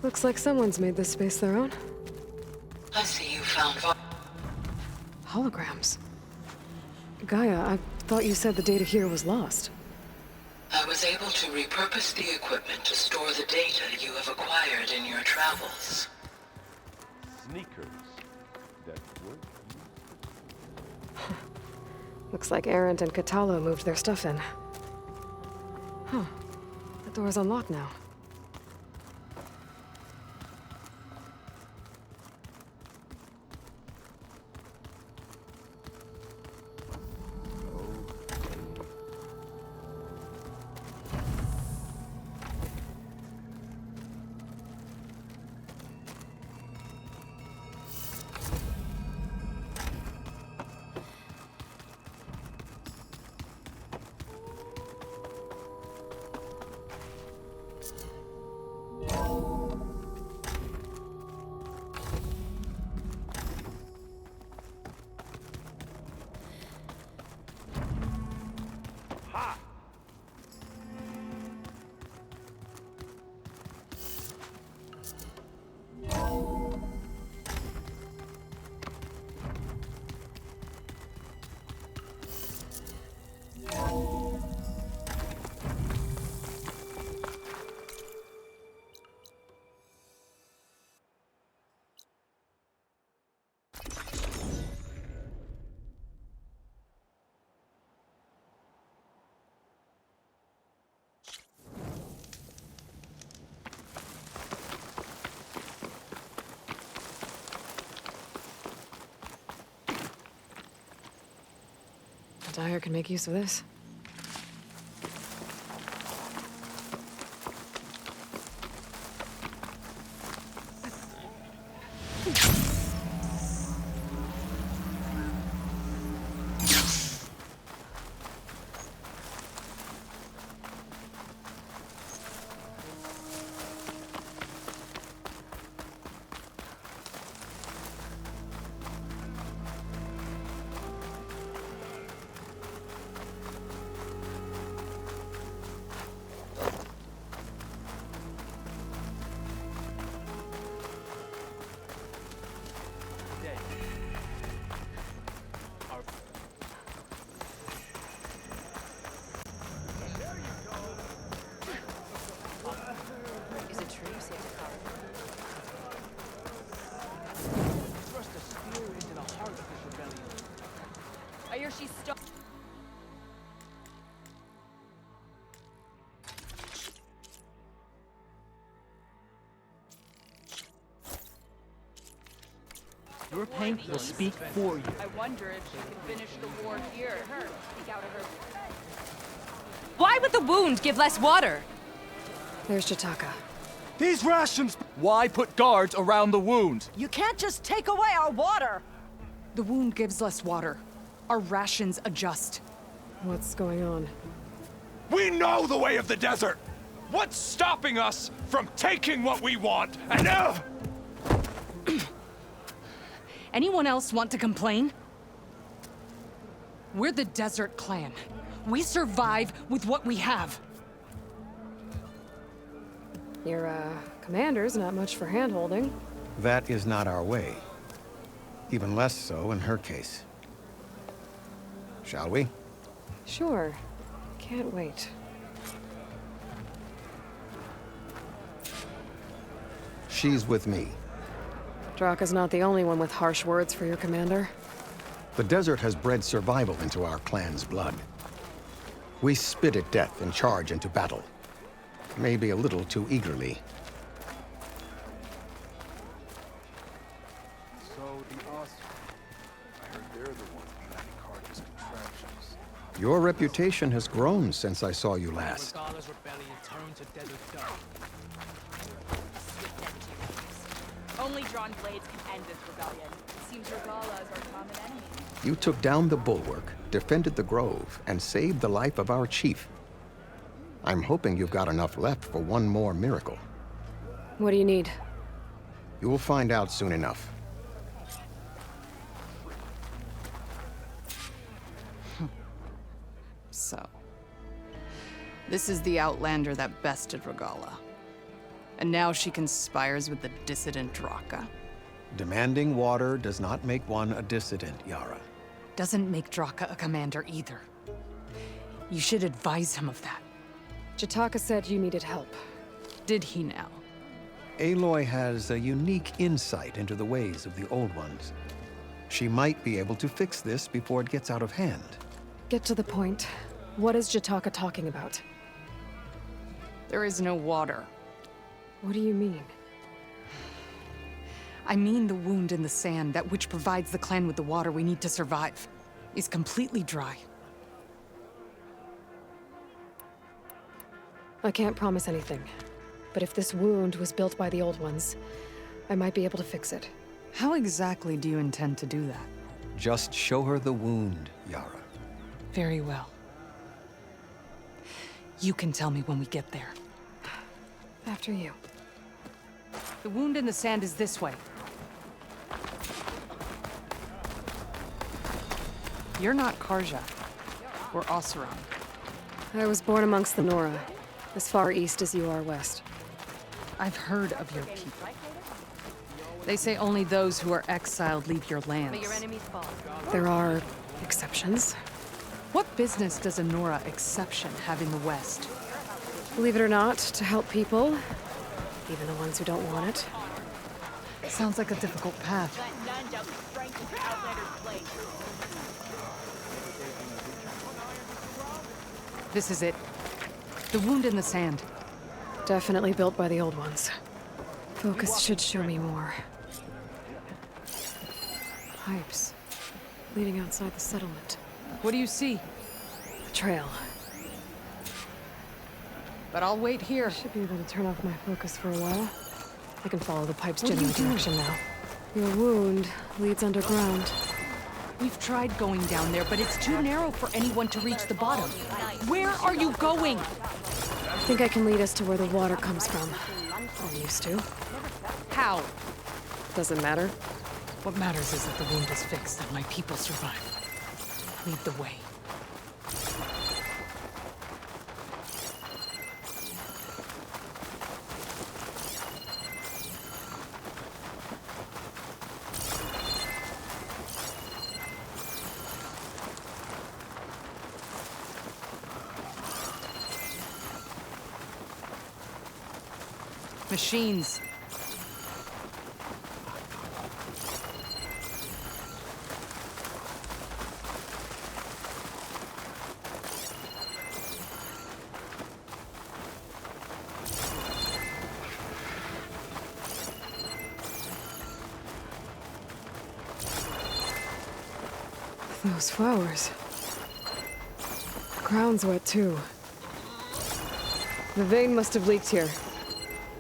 Looks like someone's made this space their own. I see you found Holograms. Gaia, I thought you said the data here was lost. I was able to repurpose the equipment to store the data you have acquired in your travels. Sneakers that work. Looks like Arendt and Catalo moved their stuff in. Huh. The door's unlocked now. Dyer can make use of this. Your paint will speak for you. I wonder if she can finish the war here. Speak out of her. Why would the wound give less water? There's Jataka. These rations! Why put guards around the wound? You can't just take away our water! The wound gives less water. Our rations adjust. What's going on? We know the way of the desert! What's stopping us from taking what we want and Anyone else want to complain? We're the Desert Clan. We survive with what we have. Your, commander's not much for hand-holding. That is not our way. Even less so in her case. Shall we? Sure. Can't wait. She's with me. Draka's not the only one with harsh words for your commander. The desert has bred survival into our clan's blood. We spit at death and charge into battle. Maybe a little too eagerly. So the Osprey. I heard they're the ones behind Carter's contraptions. Your reputation has grown since I saw you last. Only drawn blades can end this rebellion. It seems Regala is our common enemy. You took down the bulwark, defended the grove, and saved the life of our chief. I'm hoping you've got enough left for one more miracle. What do you need? You will find out soon enough. So, this is the Outlander that bested Regala. And now she conspires with the dissident Draka. Demanding water does not make one a dissident, Yara. Doesn't make Draka a commander either. You should advise him of that. Jataka said you needed help. Did he now? Aloy has a unique insight into the ways of the Old Ones. She might be able to fix this before it gets out of hand. Get to the point. What is Jataka talking about? There is no water. What do you mean? I mean the wound in the sand, that which provides the clan with the water we need to survive, is completely dry. I can't promise anything. But if this wound was built by the Old Ones, I might be able to fix it. How exactly do you intend to do that? Just show her the wound, Yara. Very well. You can tell me when we get there. After you. The wound in the sand is this way. You're not Karja. Or Oseram. I was born amongst the Nora, as far east as you are west. I've heard of your people. They say only those who are exiled leave your lands. There are exceptions. What business does a Nora exception have in the West? Believe it or not, to help people, even the ones who don't want it. Sounds like a difficult path. None doubt the strength of the Outlander's blade. This is it. The wound in the sand. Definitely built by the Old Ones. Focus should show me more. Pipes leading outside the settlement. What do you see? A trail. But I'll wait here. Should be able to turn off my focus for a while. I can follow the pipe's general direction now. Your wound leads underground. We've tried going down there, but it's too narrow for anyone to reach the bottom. Where are you going? I think I can lead us to where the water comes from. I'm used to. How? Doesn't matter. What matters is that the wound is fixed and my people survive. Lead the way. Machines. Those flowers. The ground's wet too. The vein must have leaked here.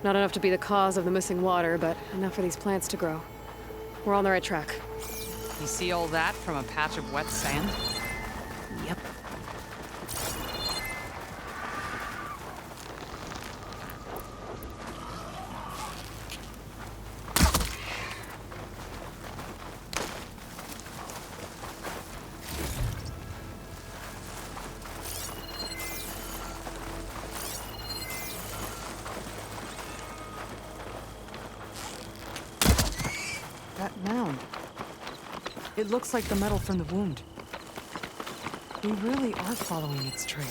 Not enough to be the cause of the missing water, but enough for these plants to grow. We're on the right track. You see all that from a patch of wet sand? Yep. That mound. It looks like the metal from the wound. We really are following its trail.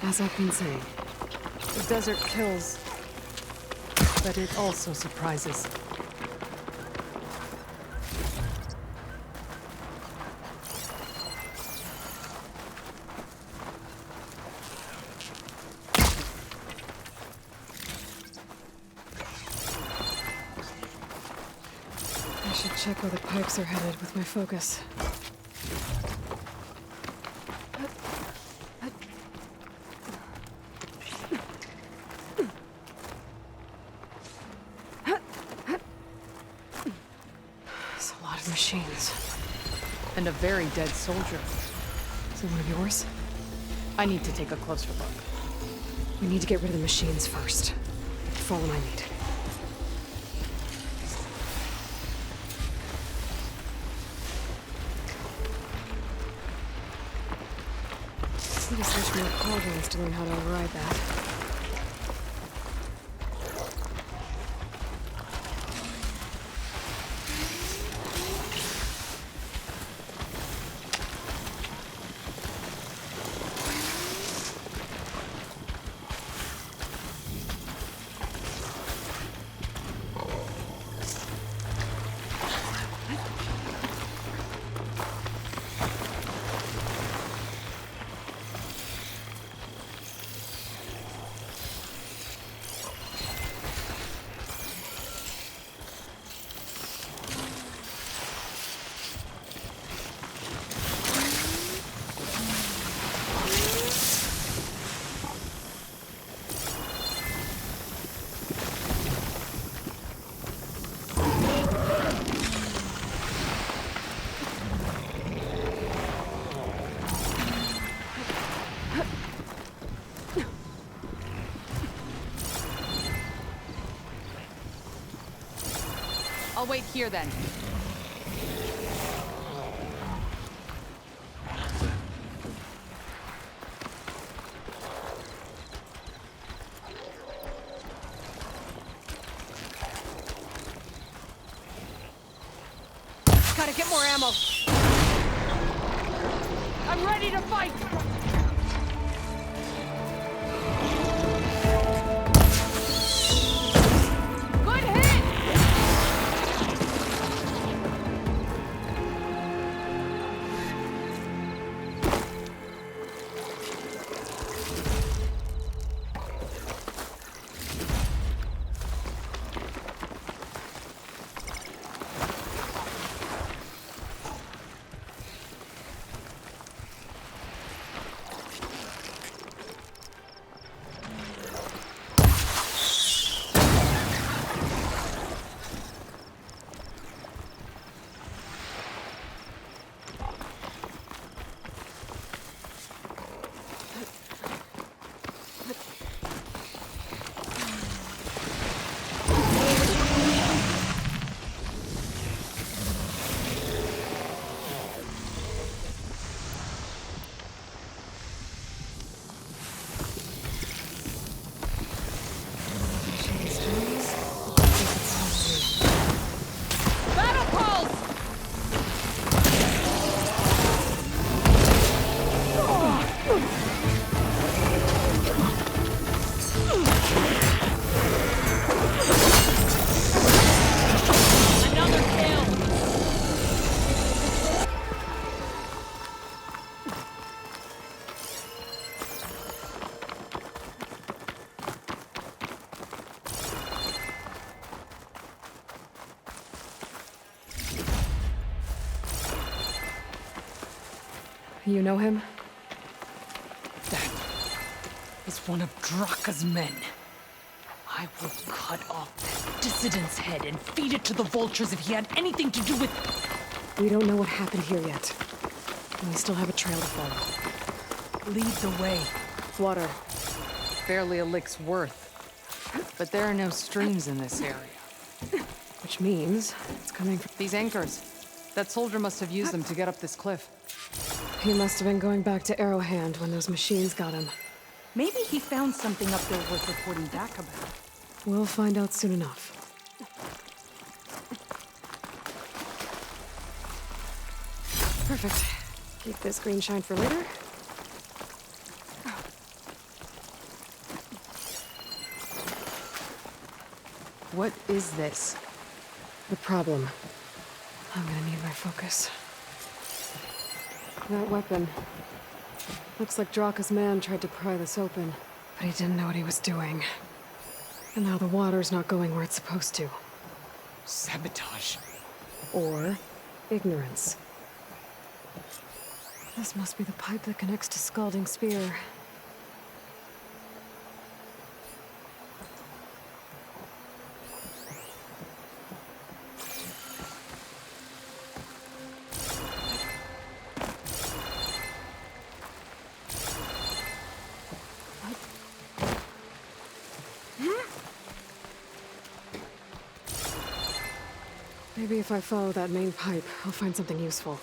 As I've been saying. The desert kills, but it also surprises. I should check where the pipes are headed with my focus. There's a lot of machines. And a very dead soldier. Is it one of yours? I need to take a closer look. We need to get rid of the machines first. Follow my lead. Need to search more cauldrons to learn how to override that. I'll wait here then. Gotta get more ammo. I'm ready to fight! Good hit! Battle pulse! Another kill! You know him? That is one of Draka's men. I will cut off that dissident's head and feed it to the vultures if he had anything to do with... We don't know what happened here yet. And we still have a trail to follow. Lead the way. Water. Barely a lick's worth. But there are no streams in this area. Which means it's coming from... These anchors. That soldier must have used them to get up this cliff. He must have been going back to Arrowhand when those machines got him. Maybe he found something up there worth reporting back about. We'll find out soon enough. Perfect. Keep this green shine for later. What is this? The problem. I'm gonna need my focus. That weapon. Looks like Draka's man tried to pry this open, but he didn't know what he was doing. And now the water's not going where it's supposed to. Sabotage. Or ignorance. This must be the pipe that connects to Scalding Spear. Maybe if I follow that main pipe, I'll find something useful.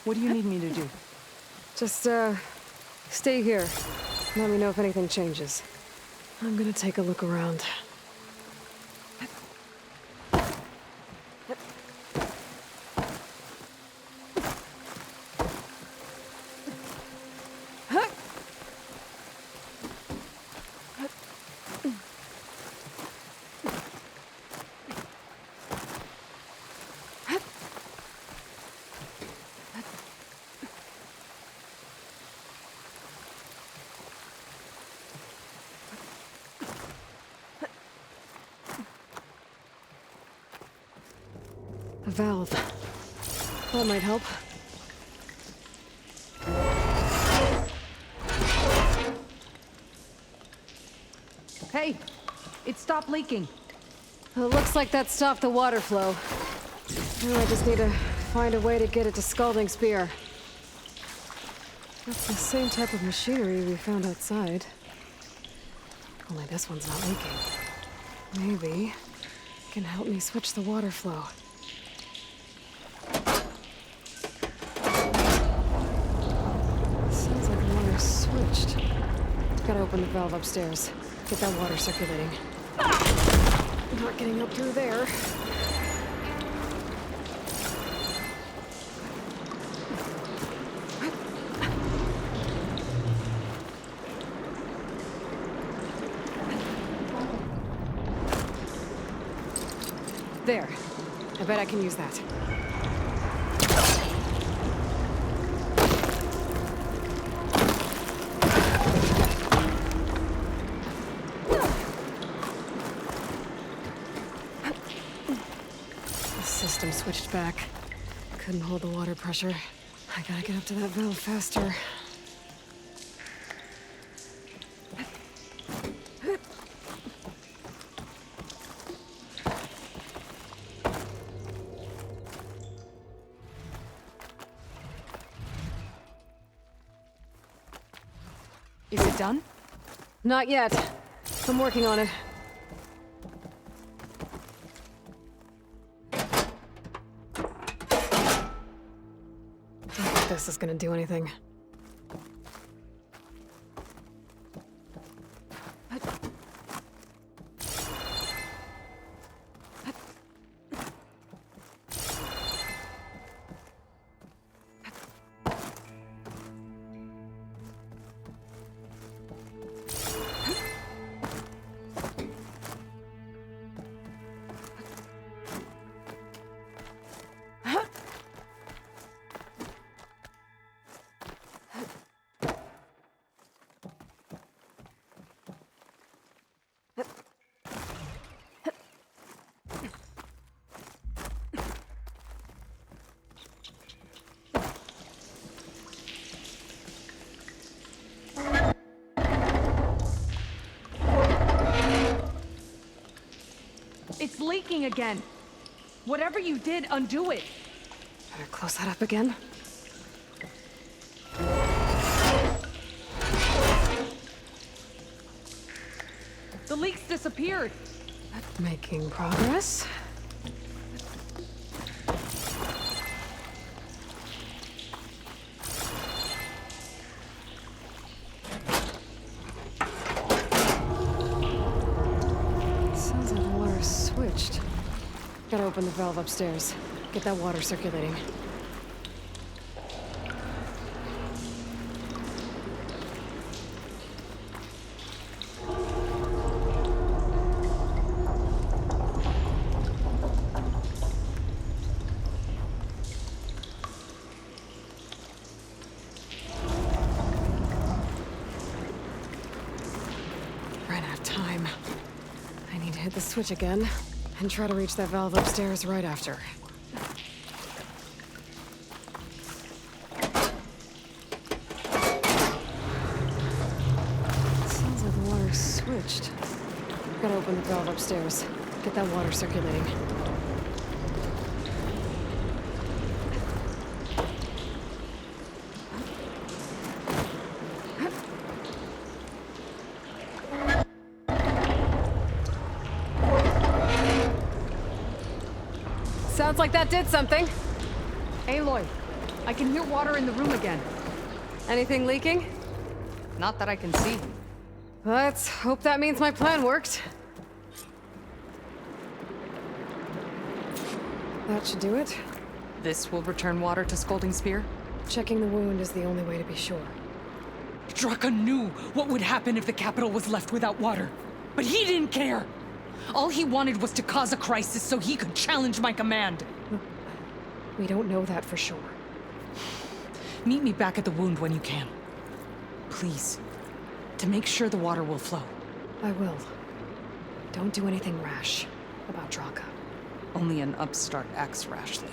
What do you need me to do? Just, Stay here. Let me know if anything changes. I'm gonna take a look around. A valve. That might help. Hey, it stopped leaking. It looks like that stopped the water flow. Now I just need to find a way to get it to Scalding Spear. That's the same type of machinery we found outside. Only this one's not leaking. Maybe it can help me switch the water flow. Sounds like the water's switched. Gotta open the valve upstairs. Get that water circulating. Not getting up through there. There. I bet I can use that. The system switched back. Couldn't hold the water pressure. I gotta get up to that valve faster. Is it done? Not yet. I'm working on it. Don't think this is gonna do anything. It's leaking again. Whatever you did, undo it. Better close that up again. The leaks disappeared. Making progress. Sounds like the water's switched. Gotta open the valve upstairs. Get that water circulating. Ran out of time. I need to hit the switch again and try to reach that valve upstairs right after. Sounds like the water's switched. Gotta open the valve upstairs. Get that water circulating. Sounds like that did something. Aloy, I can hear water in the room again. Anything leaking? Not that I can see. Let's hope that means my plan worked. That should do it. This will return water to Scolding Spear? Checking the wound is the only way to be sure. Draka knew what would happen if the capital was left without water. But he didn't care! All he wanted was to cause a crisis so he could challenge my command. We don't know that for sure. Meet me back at the wound when you can. Please. To make sure the water will flow. I will. Don't do anything rash about Draka. Only an upstart acts rashly.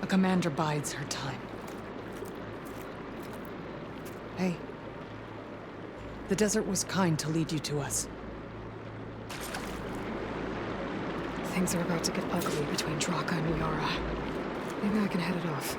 A commander bides her time. Hey. The desert was kind to lead you to us. Things are about to get ugly between Draka and Yara. Maybe I can head it off.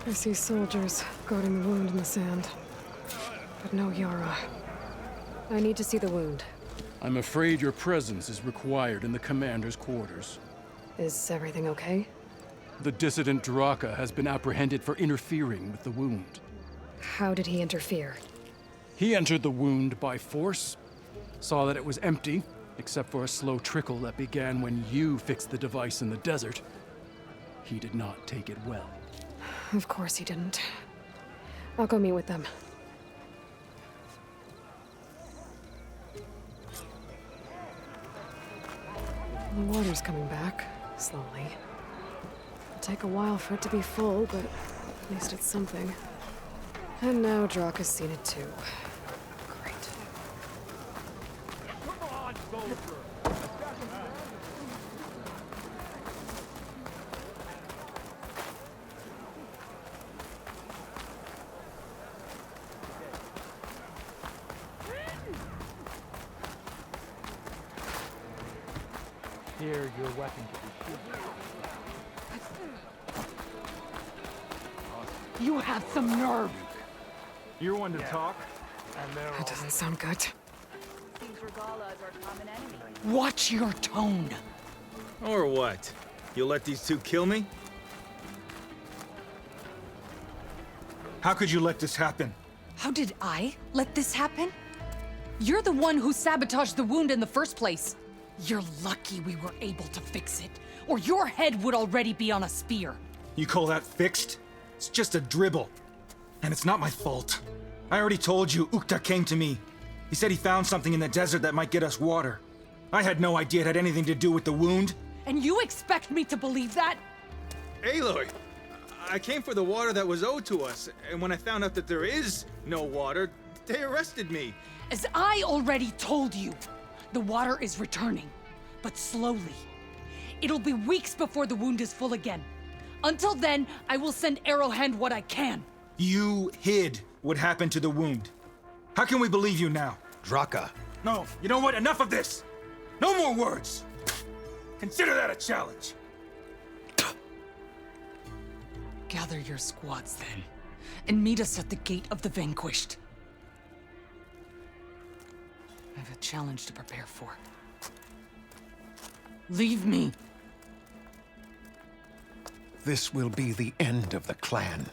I see soldiers guarding the wound in the sand. But no Yara. I need to see the wound. I'm afraid your presence is required in the commander's quarters. Is everything okay? The dissident Draka has been apprehended for interfering with the wound. How did he interfere? He entered the wound by force, saw that it was empty, except for a slow trickle that began when you fixed the device in the desert. He did not take it well. Of course he didn't. I'll go meet with them. The water's coming back, slowly. It'll take a while for it to be full, but at least it's something. And now Draka's seen it too. Great. Here, your weapon can be shielded. You have some nerve! You're one to talk, and they're That doesn't sound good. Seems Regala is our common enemy. Watch your tone! Or what? You'll let these two kill me? How could you let this happen? How did I let this happen? You're the one who sabotaged the wound in the first place. You're lucky we were able to fix it, or your head would already be on a spear. You call that fixed? It's just a dribble. And it's not my fault. I already told you, Ukta came to me. He said he found something in the desert that might get us water. I had no idea it had anything to do with the wound. And you expect me to believe that? Aloy, I came for the water that was owed to us, and when I found out that there is no water, they arrested me. As I already told you, the water is returning, but slowly. It'll be weeks before the wound is full again. Until then, I will send Arrowhand what I can. You hid what happened to the wound. How can we believe you now? Draka. No, you know what? Enough of this! No more words! Consider that a challenge! Gather your squads then, and meet us at the gate of the Vanquished. I have a challenge to prepare for. Leave me. This will be the end of the clan.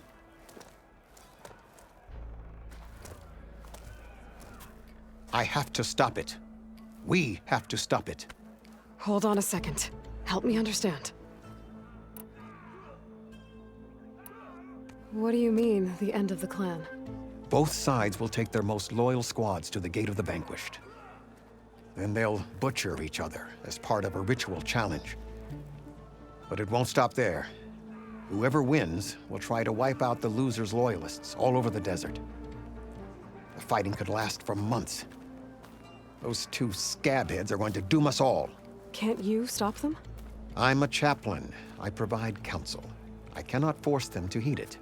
I have to stop it. We have to stop it. Hold on a second. Help me understand. What do you mean, the end of the clan? Both sides will take their most loyal squads to the Gate of the Vanquished. Then they'll butcher each other as part of a ritual challenge. But it won't stop there. Whoever wins will try to wipe out the loser's loyalists all over the desert. The fighting could last for months. Those two scabheads are going to doom us all. Can't you stop them? I'm a chaplain. I provide counsel. I cannot force them to heed it.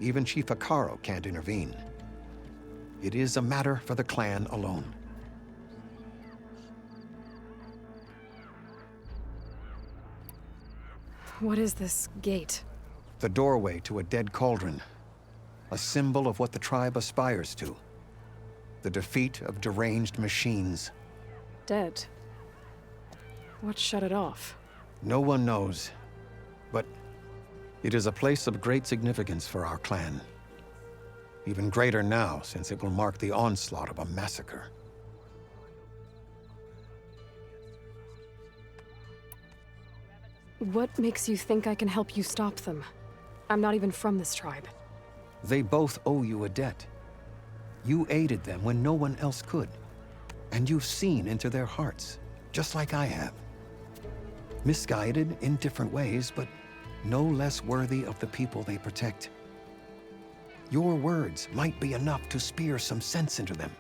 Even Chief Akaro can't intervene. It is a matter for the clan alone. What is this gate? The doorway to a dead cauldron. A symbol of what the tribe aspires to. The defeat of deranged machines. Dead. What shut it off? No one knows, but it is a place of great significance for our clan. Even greater now, since it will mark the onslaught of a massacre. What makes you think I can help you stop them? I'm not even from this tribe. They both owe you a debt. You aided them when no one else could. And you've seen into their hearts, just like I have. Misguided in different ways, but no less worthy of the people they protect. Your words might be enough to spear some sense into them.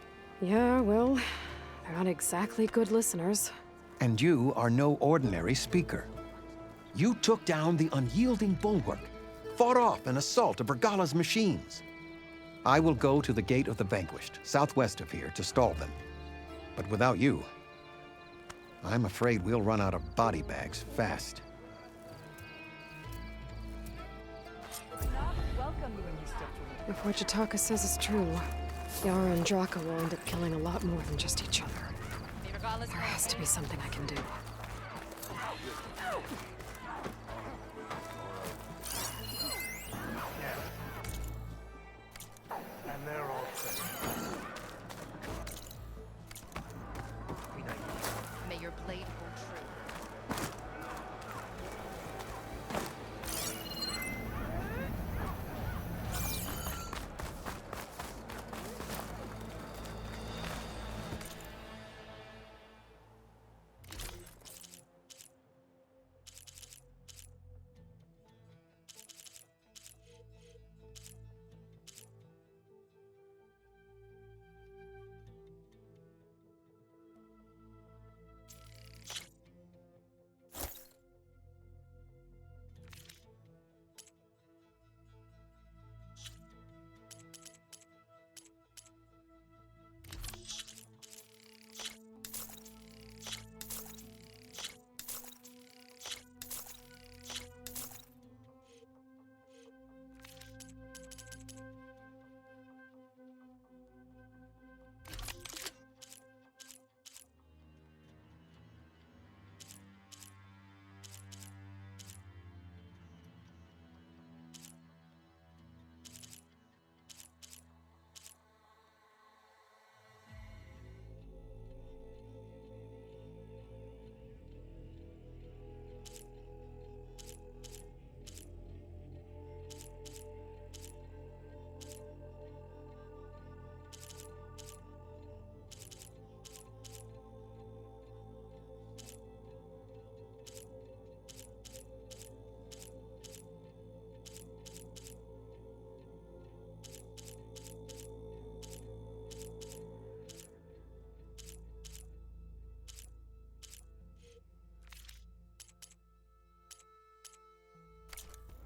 Yeah, well, they're not exactly good listeners. And you are no ordinary speaker. You took down the unyielding bulwark, fought off an assault of Regala's machines. I will go to the Gate of the Vanquished, southwest of here, to stall them. But without you, I'm afraid we'll run out of body bags fast. If what Jataka says is true, Yara and Draka will end up killing a lot more than just each other. There has to be something I can do. May your blade hold true.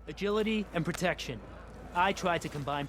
Agility and protection. I tried to combine.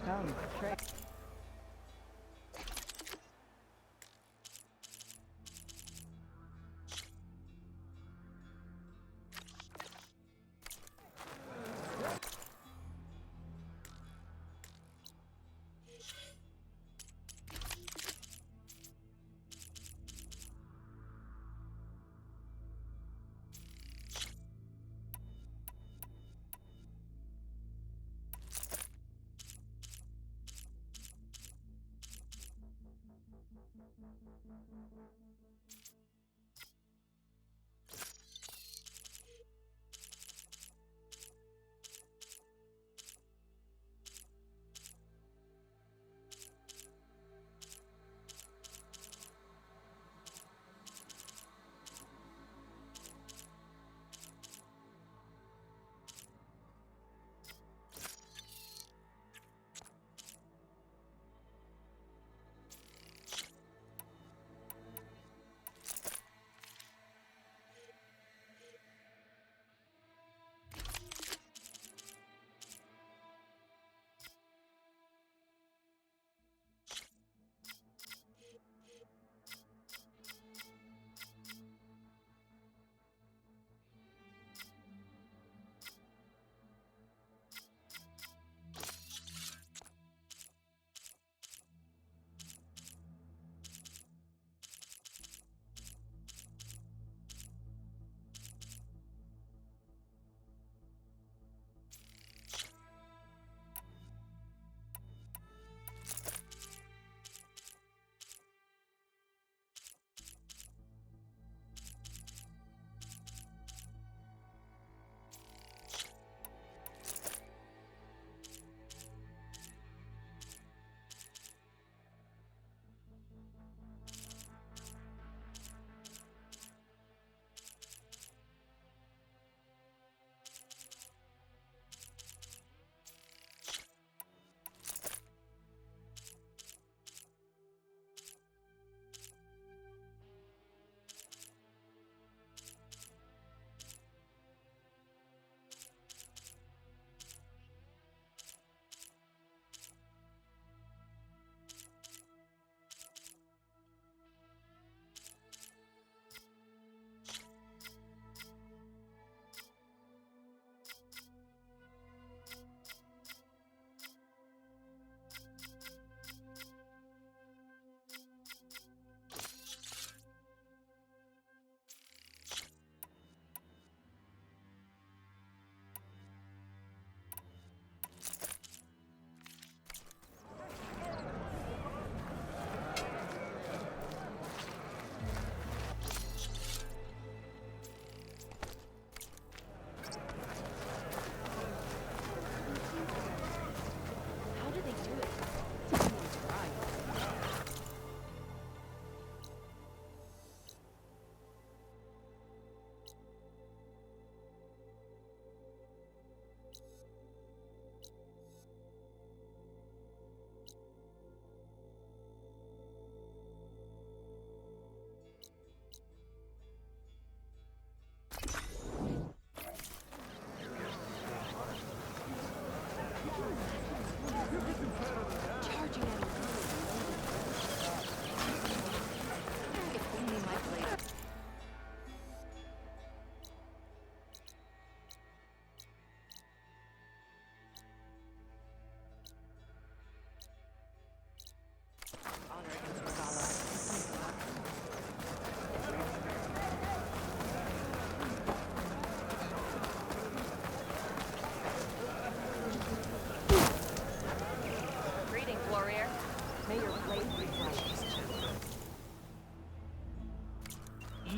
Come, try.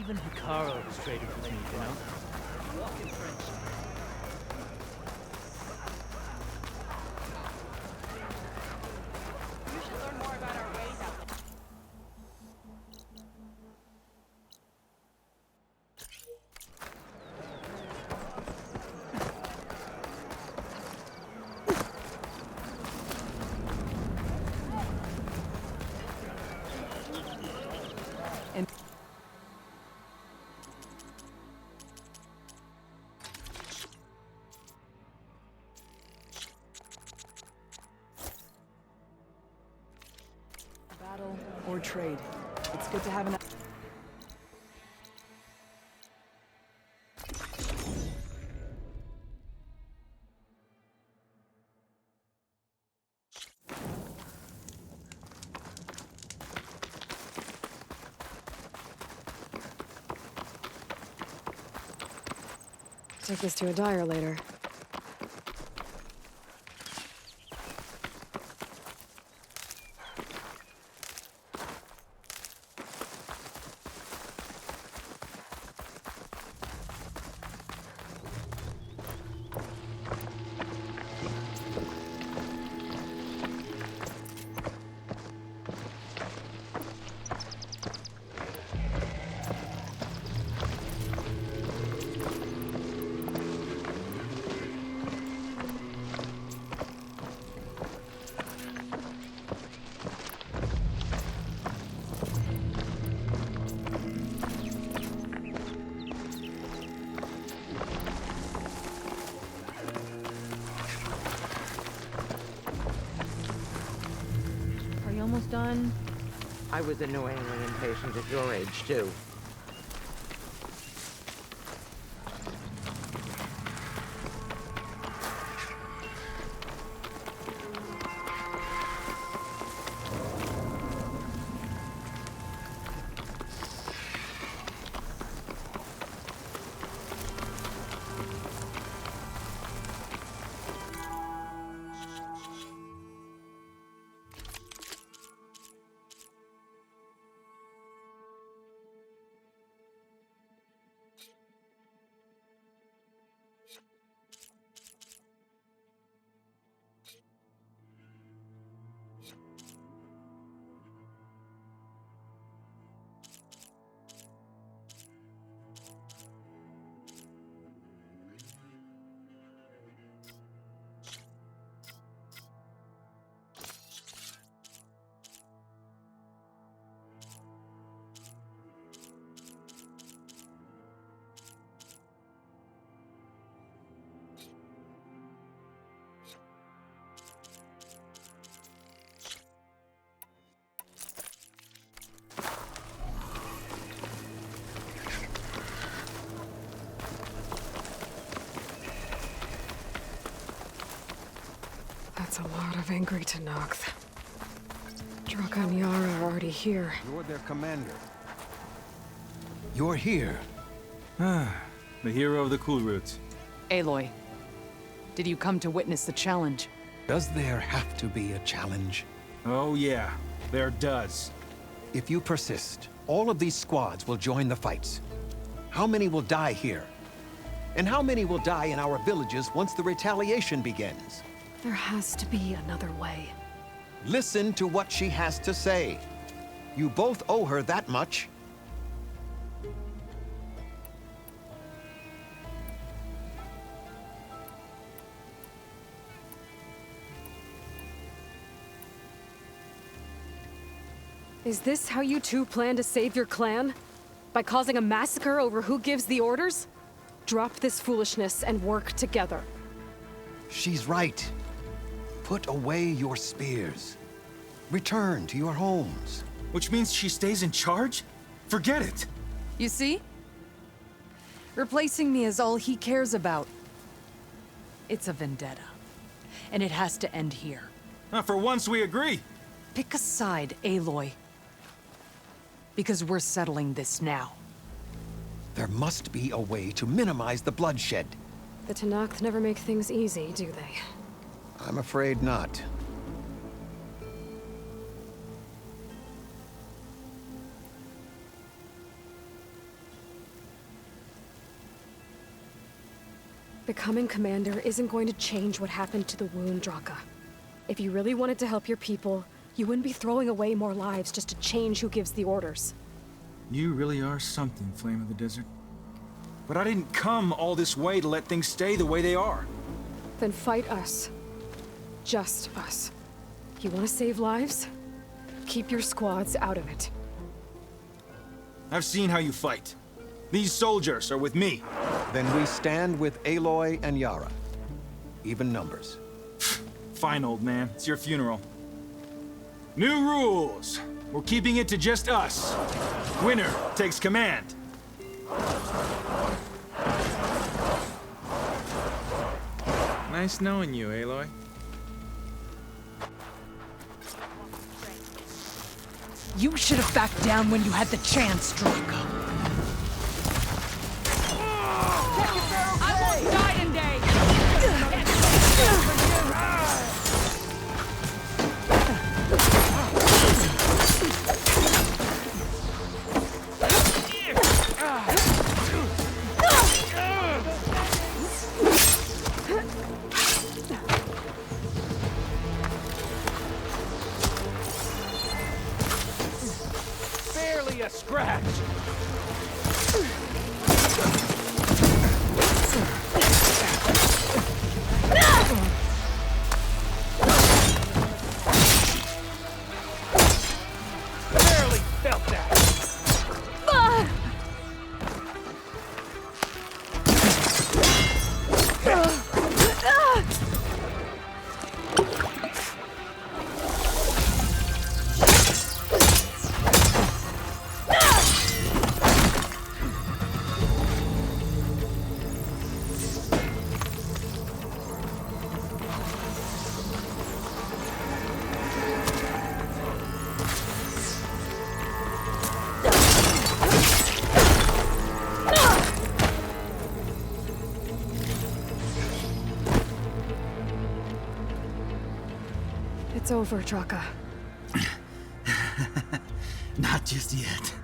Even Hikaru has traded with me, you know? Walking friendship. You should learn more about our ways out there. trade. It's good to have an... Take this to a dyer later. Almost done. I was annoyingly impatient at your age, too. That's a lot of angry Tenakth. Draka and Yara are already here. You're their commander. You're here. The hero of the cool roots. Aloy, did you come to witness the challenge? Does there have to be a challenge? Oh yeah, there does. If you persist, all of these squads will join the fights. How many will die here? And how many will die in our villages once the retaliation begins? There has to be another way. Listen to what she has to say. You both owe her that much. Is this how you two plan to save your clan? By causing a massacre over who gives the orders? Drop this foolishness and work together. She's right. Put away your spears. Return to your homes. Which means she stays in charge? Forget it! You see? Replacing me is all he cares about. It's a vendetta. And it has to end here. For once we agree. Pick a side, Aloy. Because we're settling this now. There must be a way to minimize the bloodshed. The Tenakth never make things easy, do they? I'm afraid not. Becoming commander isn't going to change what happened to the wound, Draka. If you really wanted to help your people, you wouldn't be throwing away more lives just to change who gives the orders. You really are something, Flame of the Desert. But I didn't come all this way to let things stay the way they are. Then fight us. Just us. You want to save lives? Keep your squads out of it. I've seen how you fight. These soldiers are with me. Then we stand with Aloy and Yara. Even numbers. Fine, old man. It's your funeral. New rules. We're keeping it to just us. Winner takes command. Nice knowing you, Aloy. You should have backed down when you had the chance, Draco. I won't die today! Barely a scratch. Barely felt that. It's over, Draka. Not just yet.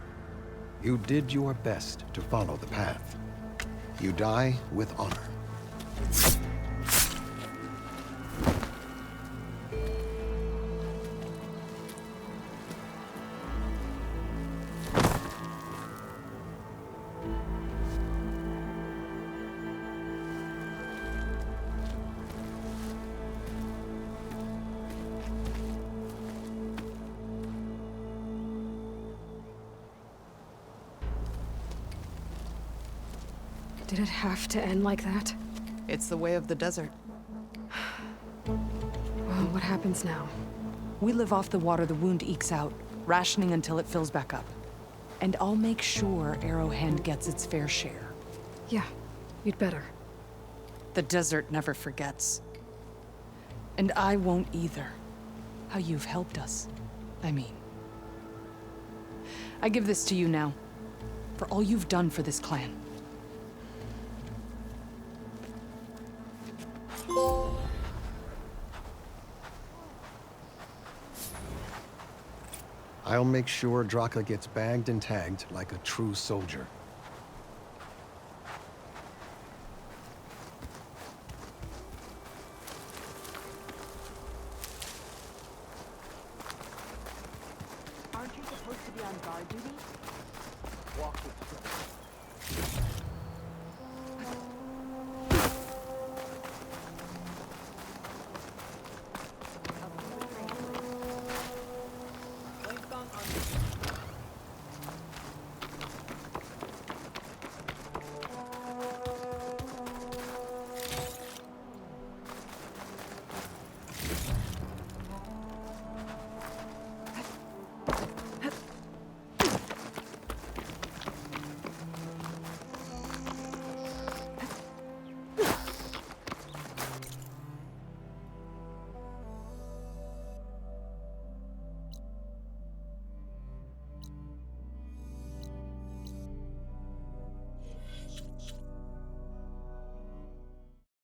You did your best to follow the path. You die with honor. Did it have to end like that? It's the way of the desert. Well, what happens now? We live off the water the wound ekes out, rationing until it fills back up. And I'll make sure Arrowhand gets its fair share. Yeah, you'd better. The desert never forgets. And I won't either. How you've helped us, I mean. I give this to you now, for all you've done for this clan. I'll make sure Draka gets bagged and tagged like a true soldier. Aren't you supposed to be on guard duty? Walk with